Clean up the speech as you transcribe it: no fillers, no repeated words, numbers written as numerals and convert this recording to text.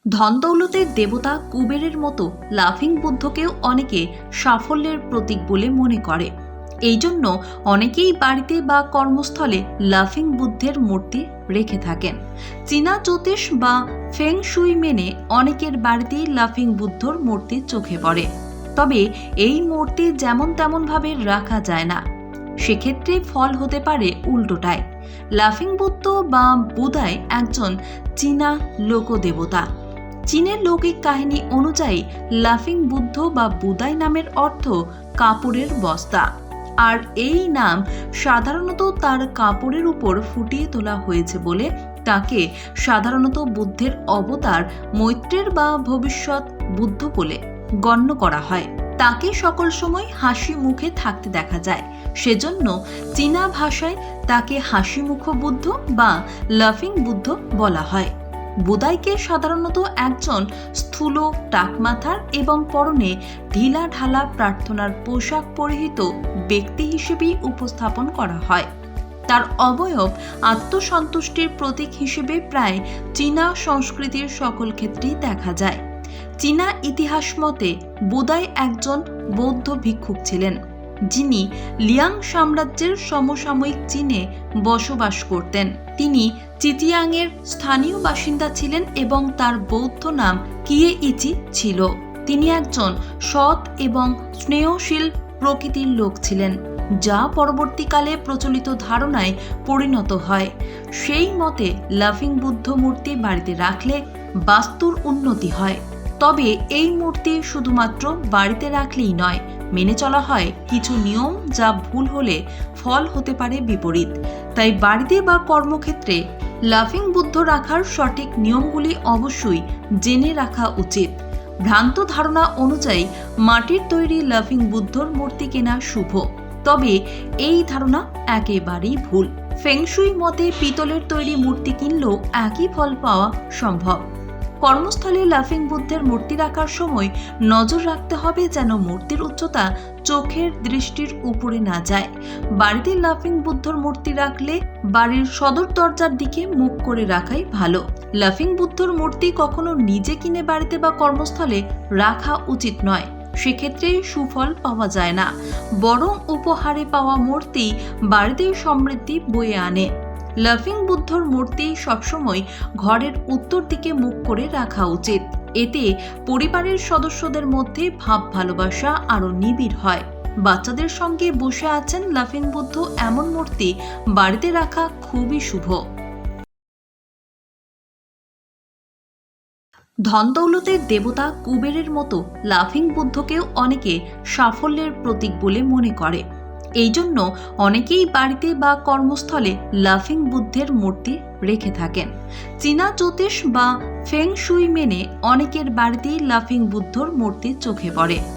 ধনদৌলতের দেবতা কুবেরের মতো লাফিং বুদ্ধকেও অনেকে সাফল্যের প্রতীক বলে মনে করে। এই জন্য অনেকেই বাড়িতে বা কর্মস্থলে লাফিং বুদ্ধের মূর্তি রেখে থাকেন। চীনা জ্যোতিষ বা ফেং শুই মেনে অনেকের বাড়িতেই লাফিং বুদ্ধর মূর্তি চোখে পড়ে। তবে এই মূর্তি যেমন তেমনভাবে রাখা যায় না, সেক্ষেত্রে ফল হতে পারে উল্টোটায়। লাফিং বুদ্ধ বা বুদাই একজন চীনা লোকদেবতা। চীনের লৌকিক কাহিনী অনুযায়ী লাফিং বুদ্ধ বা বুদাই নামের অর্থ কাপড়ের বস্তা, আর এই নাম সাধারণত তার কাপড়ের উপর ফুটিয়ে তোলা হয়েছে বলে তাকে সাধারণত বুদ্ধের অবতার মৈত্রের বা ভবিষ্যৎ বুদ্ধ বলে গণ্য করা হয়। তাকে সকল সময় হাসি মুখে থাকতে দেখা যায়, সেজন্য চীনা ভাষায় তাকে হাসিমুখ বুদ্ধ বা লাফিং বুদ্ধ বলা হয়। বুদাইকে সাধারণত একজন স্থূল টাকমাথার এবং পরনে ঢিলা ঢালা প্রার্থনার পোশাক পরিহিত ব্যক্তি হিসেবেই উপস্থাপন করা হয়। তার অবয়ব আত্মসন্তুষ্টির প্রতীক হিসেবে প্রায় চীনা সংস্কৃতির সকল ক্ষেত্রেই দেখা যায়। চীনা ইতিহাস মতে বুদাই একজন বৌদ্ধ ভিক্ষুক ছিলেন, যিনি লিয়াং সাম্রাজ্যের সমসাময়িক চীনে বসবাস করতেন। তিনি চিচিয়াংয়ের স্থানীয় বাসিন্দা ছিলেন এবং তার বৌদ্ধ নাম কিয়ে ইচি ছিল। তিনি একজন সৎ এবং স্নেহশীল প্রকৃতির লোক ছিলেন, যা পরবর্তীকালে প্রচলিত ধারণায় পরিণত হয়। সেই মতে লাফিং বুদ্ধ মূর্তি বাড়িতে রাখলে বাস্তুর উন্নতি হয়। তবে এই মূর্তি শুধুমাত্র বাড়িতে রাখলেই নয়, মেনে চলা হয় কিছু নিয়ম, যা ভুল হলে ফল হতে পারে বিপরীত। তাই বাড়িতে বা কর্মক্ষেত্রে লাফিং বুদ্ধ রাখার সঠিক নিয়মগুলি অবশ্যই জেনে রাখা উচিত। ভ্রান্ত ধারণা অনুযায়ী মাটির তৈরি লাফিং বুদ্ধর মূর্তি কেনা শুভ, তবে এই ধারণা একেবারেই ভুল। ফেংশুই মতে পিতলের তৈরি মূর্তি কিনলেও একই ফল পাওয়া সম্ভব। কর্মস্থলে লাফিং বুদ্ধের মূর্তি রাখার সময় নজর রাখতে হবে যেন মূর্তির উচ্চতা চোখের দৃষ্টির উপরে না যায়। বাড়িতে লাফিং বুদ্ধর মূর্তি রাখলে বাড়ির সদর দরজার দিকে মুখ করে রাখাই ভালো। লাফিং বুদ্ধর মূর্তি কখনো নিজে কিনে বাড়িতে বা কর্মস্থলে রাখা উচিত নয়, সেক্ষেত্রে সুফল পাওয়া যায় না। বরং উপহারে পাওয়া মূর্তি বাড়িতে সমৃদ্ধি বয়ে আনে। লাফিং বুদ্ধর মূর্তি সবসময় ঘরের উত্তর দিকে মুখ করে রাখা উচিত। এতে পরিবারের সদস্যদের মধ্যে ভাব ভালোবাসা আরো নিবিড় হয়। বাচ্চাদের সঙ্গে বসে আছেন লাফিং বুদ্ধ এমন মূর্তি বাড়িতে রাখা খুবই শুভ। ধনদৌলতের দেবতা কুবেরের মতো লাফিং বুদ্ধকেও অনেকে সাফল্যের প্রতীক বলে মনে করে। এই জন্য অনেকেই বাড়িতে বা কর্মস্থলে লাফিং বুদ্ধের মূর্তি রেখে থাকেন। চীনা জ্যোতিষ বা ফেং শুই মেনে অনেকের বাড়িতেই লাফিং বুদ্ধর মূর্তি চোখে পড়ে।